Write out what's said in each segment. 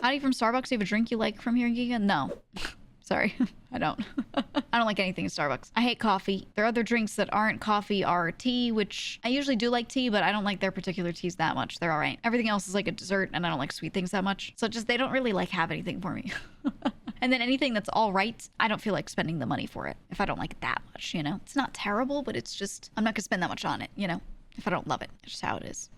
Hottie from Starbucks, do you have a drink you like from here in GEEGA? No. Sorry, I don't. I don't like anything in Starbucks. I hate coffee. Their other drinks that aren't coffee are tea, which I usually do like tea, but I don't like their particular teas that much. They're all right. Everything else is like a dessert, and I don't like sweet things that much. So just, they don't really like have anything for me. And then anything that's all right, I don't feel like spending the money for it if I don't like it that much, you know? It's not terrible, but it's just, I'm not gonna spend that much on it, you know? If I don't love it. It's just how it is.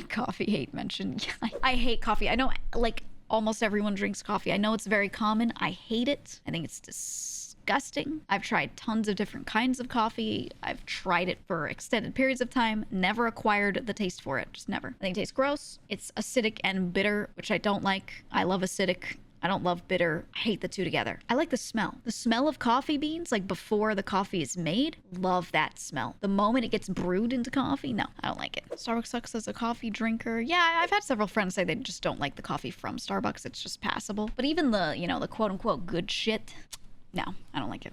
Coffee hate mentioned. Yeah, I hate coffee. I know, like, almost everyone drinks coffee. I know it's very common. I hate it. I think it's disgusting. I've tried tons of different kinds of coffee. I've tried it for extended periods of time. Never acquired the taste for it. Just never. I think it tastes gross. It's acidic and bitter, which I don't like. I love acidic. I don't love bitter. I hate the two together. I like the smell. The smell of coffee beans, like before the coffee is made, love that smell. The moment it gets brewed into coffee, no, I don't like it. Starbucks sucks as a coffee drinker. Yeah, I've had several friends say they just don't like the coffee from Starbucks. It's just passable. But even the, you know, the quote unquote good shit, no, I don't like it.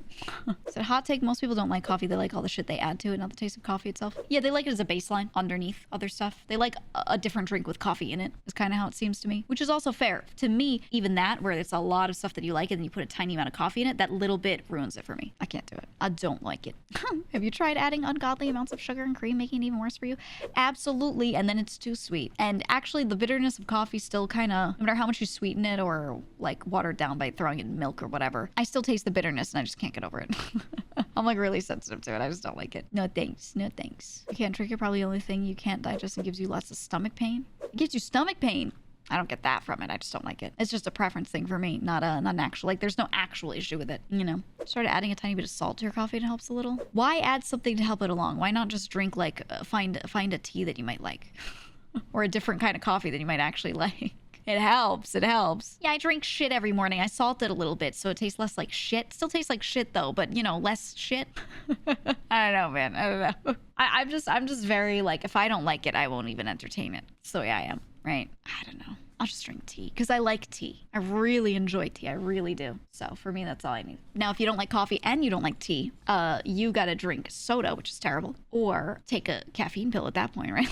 So hot take, most people don't like coffee. They like all the shit they add to it, not the taste of coffee itself. Yeah, they like it as a baseline underneath other stuff. They like a different drink with coffee in it, is kind of how it seems to me, which is also fair. To me, even that, where it's a lot of stuff that you like and then you put a tiny amount of coffee in it, that little bit ruins it for me. I can't do it. I don't like it. Have you tried adding ungodly amounts of sugar and cream, making it even worse for you? Absolutely, and then it's too sweet. And actually, the bitterness of coffee still kind of, no matter how much you sweeten it or like water it down by throwing it in milk or whatever, I still taste the bitterness and I just can't get over it. I'm like really sensitive to it. I just don't like it. No thanks. No thanks. You can't drink it. Probably the only thing you can't digest and gives you lots of stomach pain. It gives you stomach pain. I don't get that from it. I just don't like it. It's just a preference thing for me, not an actual, like there's no actual issue with it, you know? Started adding a tiny bit of salt to your coffee and it helps a little. Why add something to help it along? Why not just drink like, find a tea that you might like? Or a different kind of coffee that you might actually like? It helps. It helps. Yeah, I drink shit every morning. I salt it a little bit so it tastes less like shit. Still tastes like shit though, but you know, less shit. I don't know, man. I don't know. I'm just very like, if I don't like it, I won't even entertain it. So yeah, I am, right? I don't know. I'll just drink tea because I like tea. I really enjoy tea. I really do. So for me, that's all I need. Now, if you don't like coffee and you don't like tea, you got to drink soda, which is terrible, or take a caffeine pill at that point, right?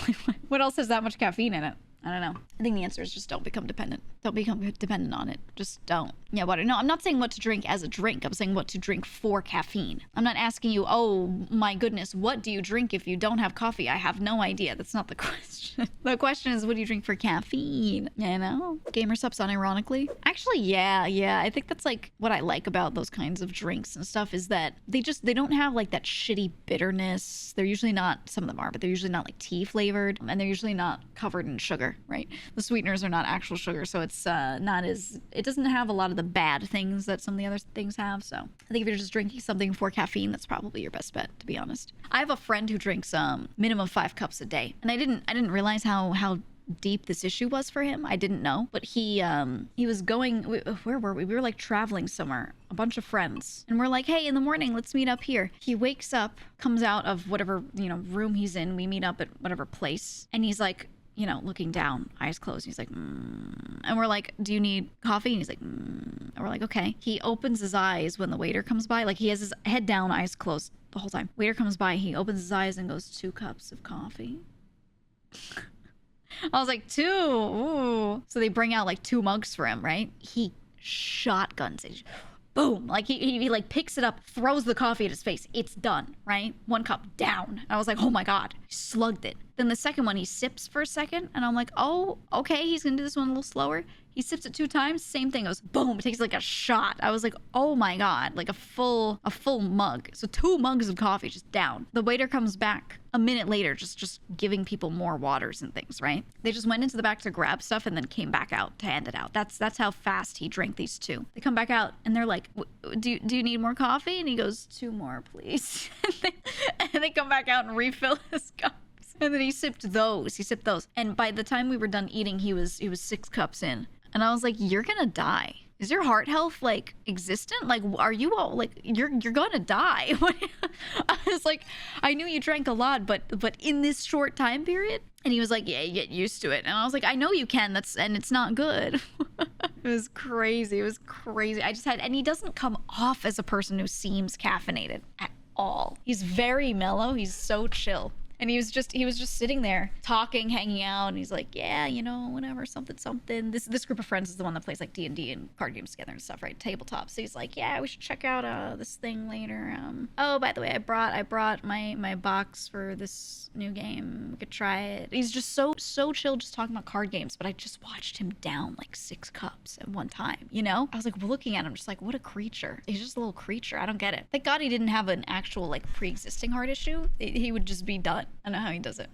What else has that much caffeine in it? I don't know. I think the answer is just don't become dependent. Don't become dependent on it. Just don't. Yeah, water. No, I'm not saying what to drink as a drink. I'm saying what to drink for caffeine. I'm not asking you, oh my goodness, what do you drink if you don't have coffee? I have no idea. That's not the question. The question is, what do you drink for caffeine? You know? Gamer subs unironically. Actually, yeah. I think that's like what I like about those kinds of drinks and stuff is that they don't have like that shitty bitterness. They're usually not, some of them are, but they're usually not like tea flavored and they're usually not covered in sugar. Right? The sweeteners are not actual sugar, so it's not as, it doesn't have a lot of the bad things that some of the other things have. So I think if you're just drinking something for caffeine, that's probably your best bet, to be honest. I have a friend who drinks minimum 5 cups a day, and I didn't realize how deep this issue was for him. I didn't know, but he was going, where were we? We were like traveling somewhere, a bunch of friends, and we're like, hey, in the morning, let's meet up here. He wakes up, comes out of whatever, you know, room he's in. We meet up at whatever place, and he's like, you know, looking down, eyes closed. He's like, and we're like, do you need coffee? And he's like, and we're like, okay. He opens his eyes when the waiter comes by. Like he has his head down, eyes closed the whole time. Waiter comes by, he opens his eyes and goes, 2 cups of coffee. I was like, 2? Ooh. So they bring out like 2 mugs for him, right? He shotguns it. Boom, like he like picks it up, throws the coffee at his face. It's done, right? 1 cup down. I was like, oh my God, he slugged it. Then the second one, he sips for a second, and I'm like, oh, okay, he's gonna do this one a little slower. He sips it 2 times, same thing, goes boom, it takes like a shot. I was like, oh my God, like a full mug. So 2 mugs of coffee just down. The waiter comes back a minute later, just giving people more waters and things, right? They just went into the back to grab stuff and then came back out to hand it out. That's how fast he drank these 2. They come back out and they're like, do you need more coffee? And he goes, 2 more, please. And they come back out and refill his cup. And then he sipped those. And by the time we were done eating, he was 6 cups in. And I was like, you're gonna die. Is your heart health like existent? Like, are you all like, you're gonna die? I was like, I knew you drank a lot, but in this short time period? And he was like, yeah, you get used to it. And I was like, I know you can, and it's not good. It was crazy. And he doesn't come off as a person who seems caffeinated at all. He's very mellow. He's so chill. And he was just sitting there talking, hanging out, and he's like, yeah, you know, whatever, something, something. This group of friends is the one that plays like D&D and card games together and stuff, right? Tabletop. So he's like, yeah, we should check out this thing later. Oh, by the way, I brought my box for this new game. We could try it. He's just so chill, just talking about card games. But I just watched him down like 6 cups at one time, you know? I was like looking at him just like, what a creature. He's just a little creature. I don't get it. Thank God he didn't have an actual like pre-existing heart issue. He would just be done. I don't know how he does it.